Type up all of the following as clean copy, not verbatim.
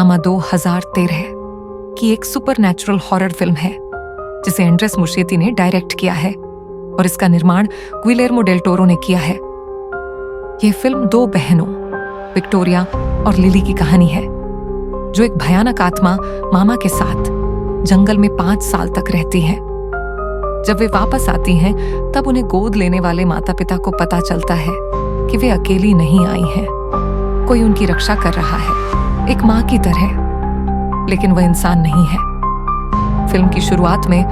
मामा 2013 की एक supernatural horror film है जिसे एंड्रेस मुशीयती ने डायरेक्ट किया है और इसका निर्माण गिलेर्मो डेल टोरो ने किया है। यह फिल्म दो बहनों विक्टोरिया और लिली की कहानी है जो एक भयानक आत्मा मामा के साथ जंगल में 5 साल तक रहती हैं। जब वे वापस आती हैं तब उन्हें गोद लेने वाले माता पिता को पता चलता है कि वे अकेली नहीं आई हैं, कोई उनकी रक्षा कर रहा है, एक माँ की तरह, लेकिन वह इंसान नहीं है। फिल्म की शुरुआत में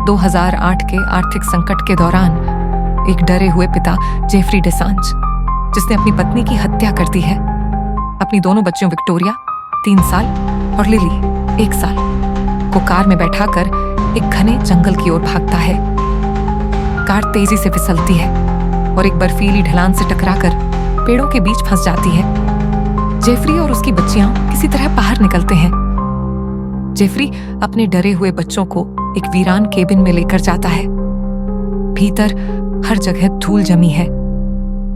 2008 के आर्थिक संकट के दौरान एक डरे हुए पिता जेफरी डेसांज, जिसने अपनी पत्नी की हत्या कर दी है, अपनी दोनों बच्चियों विक्टोरिया 3 साल और लिली 1 साल को कार में बैठाकर एक घने जंगल की ओर भागता है। कार तेजी से फिसलती है और एक बर्फीली ढलान से टकराकर पेड़ों के बीच फंस जाती है। जेफरी और उसकी बच्चियां किसी तरह बाहर निकलते हैं। जेफरी अपने डरे हुए बच्चों को एक वीरान केबिन में लेकर जाता है। भीतर हर जगह धूल जमी है,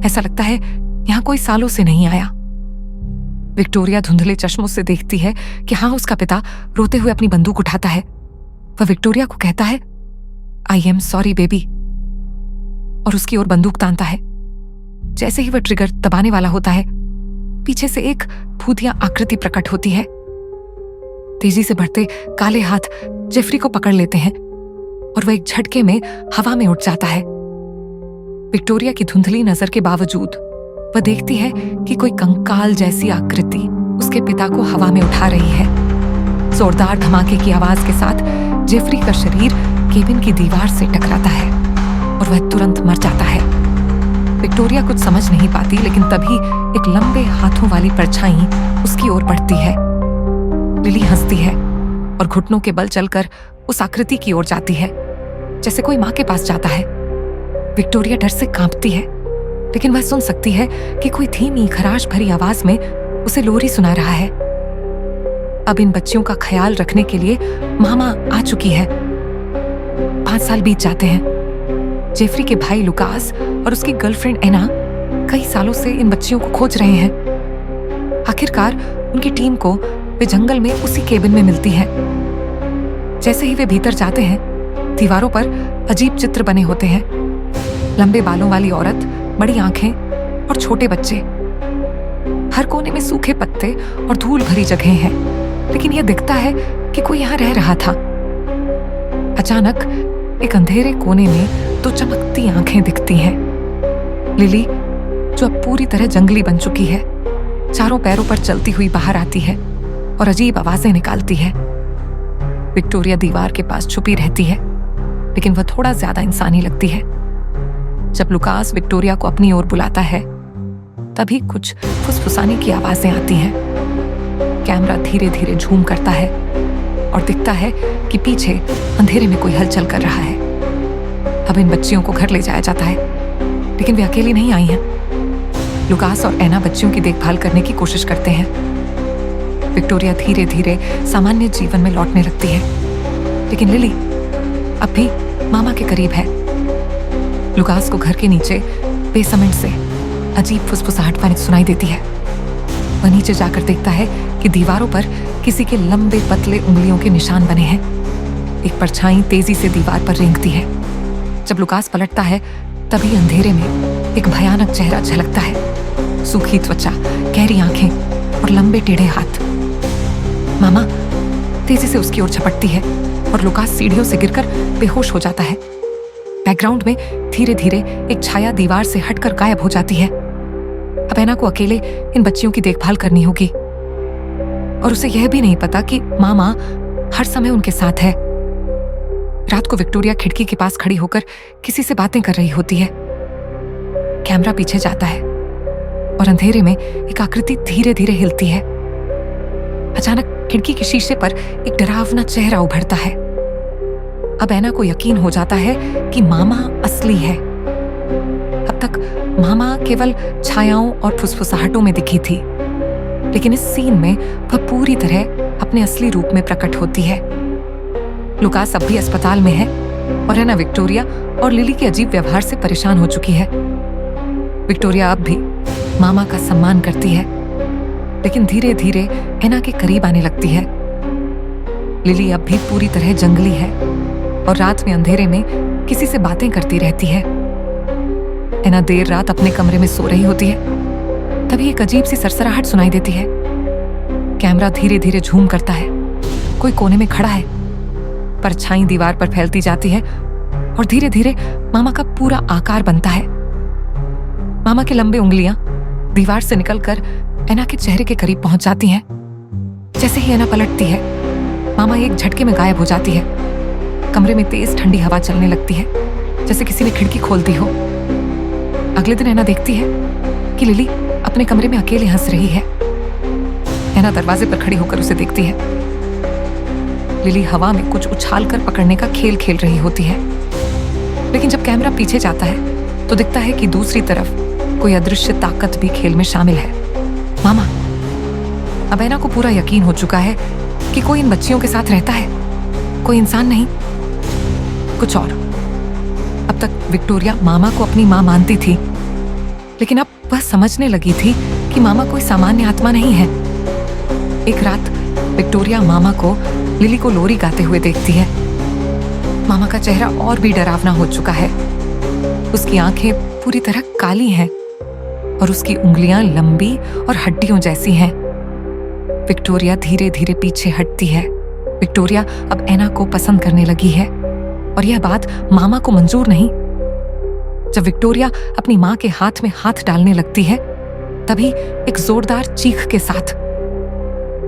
ऐसा लगता है यहां कोई सालों से नहीं आया। विक्टोरिया धुंधले चश्मों से देखती है कि हाँ, उसका पिता रोते हुए अपनी बंदूक उठाता है। वह विक्टोरिया को कहता है, आई एम सॉरी बेबी, और उसकी ओर बंदूक तानता है। जैसे ही वह ट्रिगर दबाने वाला होता है, पीछे से एक भूतिया आकृति प्रकट होती है। तेजी से बढ़ते काले हाथ जेफरी को पकड़ लेते हैं और वह एक झटके में हवा में उठ जाता है। विक्टोरिया की धुंधली नजर के बावजूद वह देखती है कि कोई कंकाल जैसी आकृति उसके पिता को हवा में उठा रही है। जोरदार धमाके की आवाज के साथ जेफरी का शरीर केबिन की दीवार से टकराता है और वह तुरंत मर जाता है। विक्टोरिया कुछ समझ नहीं पाती, लेकिन तभी एक लंबे हाथों वाली परछाई उसकी ओर बढ़ती है। लिली हंसती है और घुटनों के बल चलकर उस आकृति की ओर जाती है, जैसे कोई मां के पास जाता है। विक्टोरिया डर से कांपती है, लेकिन वह सुन सकती है कि कोई धीमी खराश भरी आवाज में उसे लोरी सुना रहा है। अब इन बच्चियों का ख्याल रखने के लिए मामा आ चुकी है। 5 साल बीत जाते हैं। जेफरी के भाई लुकास और उसकी गर्लफ्रेंड एना कई सालों से इन बच्चियों को खोज रहे हैं। आखिरकार उनकी टीम को वे जंगल में उसी केबिन में मिलती है। जैसे ही वे भीतर जाते हैं, दीवारों पर अजीब चित्र बने होते हैं। लंबे बालों वाली औरत, बड़ी आंखें और छोटे बच्चे। हर कोने में सूखे पत्ते और धूल भरी जगह हैं, लेकिन यह दिखता है कि कोई यहाँ रह रहा था। अचानक एक अंधेरे कोने में 2 चमकती आंखें दिखती हैं। लिली, जो अब पूरी तरह जंगली बन चुकी है, चारों पैरों पर चलती हुई बाहर आती है और अजीब आवाजें निकालती है। विक्टोरिया दीवार के पास छुपी रहती है, लेकिन वह थोड़ा ज्यादा इंसानी लगती है। जब लुकास विक्टोरिया को अपनी ओर बुलाता है, तभी कुछ फुसफुसाने की आवाजें आती हैं। कैमरा धीरे धीरे झूम करता है और दिखता है कि पीछे अंधेरे में कोई हलचल कर रहा है। अब इन बच्चियों को घर ले जाया जाता है, लेकिन वे अकेली नहीं आई हैं। लुकास और एना बच्चियों की देखभाल करने की कोशिश करते हैं। विक्टोरिया धीरे धीरे सामान्य जीवन में लौटने लगती है, लेकिन लिली अब भी मामा के करीब है। लुकास को घर के नीचे बेसमेंट से अजीब फुसफुसाहट सुनाई देती है। वह नीचे जाकर देखता है कि दीवारों पर किसी के लंबे पतले उंगलियों के निशान बने हैं। एक परछाई तेजी से दीवार पर रेंगती है। जब लुकास पलटता है, तभी अंधेरे में एक भयानक चेहरा झलकता है। सूखी त्वचा, गहरी आंखें और लंबे टेढ़े हाथ। मामा तेजी से उसकी ओर झपटती है और लुकास सीढ़ियों से गिरकर बेहोश हो जाता है। बैकग्राउंड में धीरे धीरे एक छाया दीवार से हटकर गायब हो जाती है। अब एना को अकेले इन बच्चियों की देखभाल करनी होगी और उसे यह भी नहीं पता कि मामा हर समय उनके साथ है। रात को विक्टोरिया खिड़की के पास खड़ी होकर किसी से बातें कर रही होती है। कैमरा पीछे जाता है और अंधेरे में एक आकृति धीरे धीरे हिलती है। अचानक खिड़की के शीशे पर एक डरावना चेहरा उभरता है। अब एना को यकीन हो जाता है कि मामा असली है। अब तक मामा केवल छायाओं और फुसफुसाहटों में दिखी थी, लेकिन इस सीन में वह पूरी तरह अपने असली रूप में प्रकट होती है। लुकास अब भी अस्पताल में है और एना विक्टोरिया और लिली के अजीब व्यवहार से परेशान हो चुकी है। विक्टोरिया अब भी मामा का सम्मान करती है, लेकिन धीरे धीरे एना के करीब आने लगती है। लिली अब भी पूरी तरह जंगली है और रात में अंधेरे में किसी से बातें करती रहती है। एना देर रात अपने कमरे में सो रही होती है। तभी एक अजीब सी सरसराहट सुनाई देती है। कैमरा धीरे धीरे झूम करता है। कोई कोने में खड़ा है। परछाई दीवार पर फैलती जाती है और धीरे धीरे मामा का पूरा आकार बनता है। मामा के लंबे उंगलियां दीवार से निकलकर एना के चेहरे के करीब पहुंच जाती हैं। जैसे ही एना पलटती है, मामा एक झटके में गायब हो जाती है। कमरे में तेज ठंडी हवा चलने लगती है, जैसे किसी ने खिड़की खोल दी हो। अगले दिन एना देखती है कि लिली अपने कमरे में अकेले हंस रही है। एना दरवाजे पर खड़ी होकर उसे देखती है। लिली हवा में कुछ उछालकर पकड़ने का खेल खेल रही होती है। लेकिन जब कैमरा पीछे जाता है तो दिखता है कि दूसरी तरफ कोई अदृश्य ताकत भी खेल में शामिल है। मामा। अब एना को पूरा यकीन हो चुका है कि कोई इन बच्चियों के साथ रहता है, कोई इंसान नहीं, कुछ और। अब तक विक्टोरिया मामा को अपनी मां मानती थी, लेकिन अब वह समझने लगी थी कि मामा कोई सामान्य आत्मा नहीं है। एक रात विक्टोरिया मामा को लिली को लोरी गाते हुए देखती है। मामा का चेहरा और भी डरावना हो चुका है। उसकी आंखें पूरी तरह काली हैं और उसकी उंगलियां लंबी और हड्डियों जैसी हैं। विक्टोरिया धीरे धीरे पीछे हटती है। विक्टोरिया अब एना को पसंद करने लगी है और यह बात मामा को मंजूर नहीं। जब विक्टोरिया अपनी मां के हाथ में हाथ डालने लगती है, तभी एक जोरदार चीख के साथ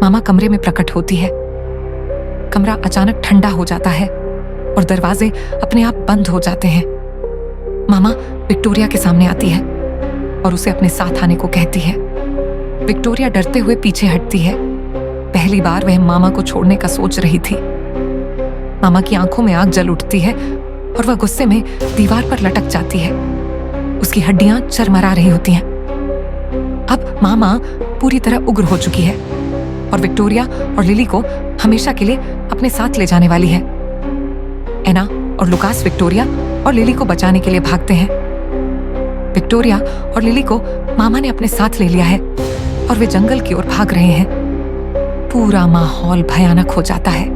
मामा कमरे में प्रकट होती है। कमरा अचानक ठंडा हो जाता है और दरवाजे अपने आप बंद हो जाते हैं। मामा विक्टोरिया के सामने आती है और उसे अपने साथ आने को कहती है। विक्टोरिया डरते हुए पीछे हटती है। पहली बार वह मामा को छोड़ने का सोच रही थी। मामा की आंखों में आग जल उठती है और वह गुस्से में दीवार पर लटक जाती है। उसकी हड्डियां चरमरा रही होती हैं। अब मामा पूरी तरह उग्र हो चुकी है और विक्टोरिया और लिली को हमेशा के लिए अपने साथ ले जाने वाली है। एना और लुकास विक्टोरिया और लिली को बचाने के लिए भागते हैं। विक्टोरिया और लिली को मामा ने अपने साथ ले लिया है और वे जंगल की ओर भाग रहे हैं। पूरा माहौल भयानक हो जाता है।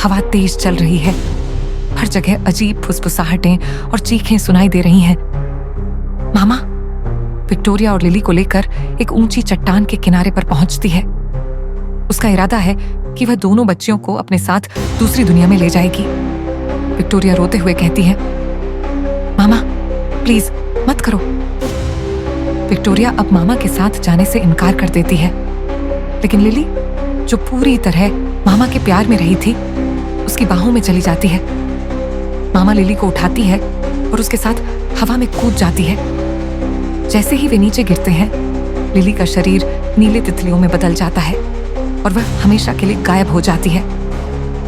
हवा तेज चल रही है। हर जगह अजीब फुसफुसाहटें और चीखें सुनाई दे रही हैं। मामा विक्टोरिया और लिली को लेकर एक ऊंची चट्टान के किनारे पर पहुंचती है। उसका इरादा है कि वह दोनों बच्चियों को अपने साथ दूसरी दुनिया में ले जाएगी। विक्टोरिया रोते हुए कहती है, मामा प्लीज मत करो। विक्टोरिया अब मामा के साथ जाने से इनकार कर देती है, लेकिन लिली जो पूरी तरह मामा के प्यार में रही थी, उसकी बाहों में चली जाती है। मामा लिली को उठाती है और उसके साथ हवा में कूद जाती है। जैसे ही वे नीचे गिरते हैं, लिली का शरीर नीले तितलियों में बदल जाता है और वह हमेशा के लिए गायब हो जाती है।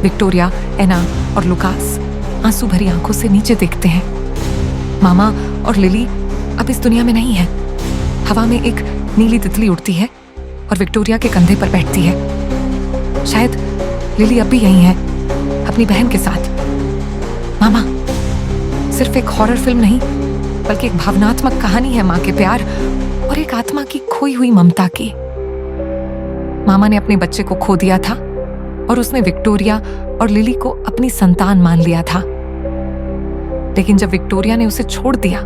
विक्टोरिया, एना और लुकास आंसू भरी आंखों से नीचे देखते हैं। मामा और लिली अब इस दुनिया में नहीं है। हवा में एक नीली तितली उड़ती है और विक्टोरिया के कंधे पर बैठती है। शायद लिली अब भी यहीं है, अपनी बहन के साथ। मामा सिर्फ एक हॉरर फिल्म नहीं, बल्कि एक भावनात्मक कहानी है मां के प्यार और एक आत्मा की खोई हुई ममता की। मामा ने अपने बच्चे को खो दिया था और उसने विक्टोरिया और लिली को अपनी संतान मान लिया था। लेकिन जब विक्टोरिया ने उसे छोड़ दिया,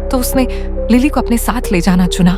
तो उसने लिली को अपने साथ ले जाना चुना।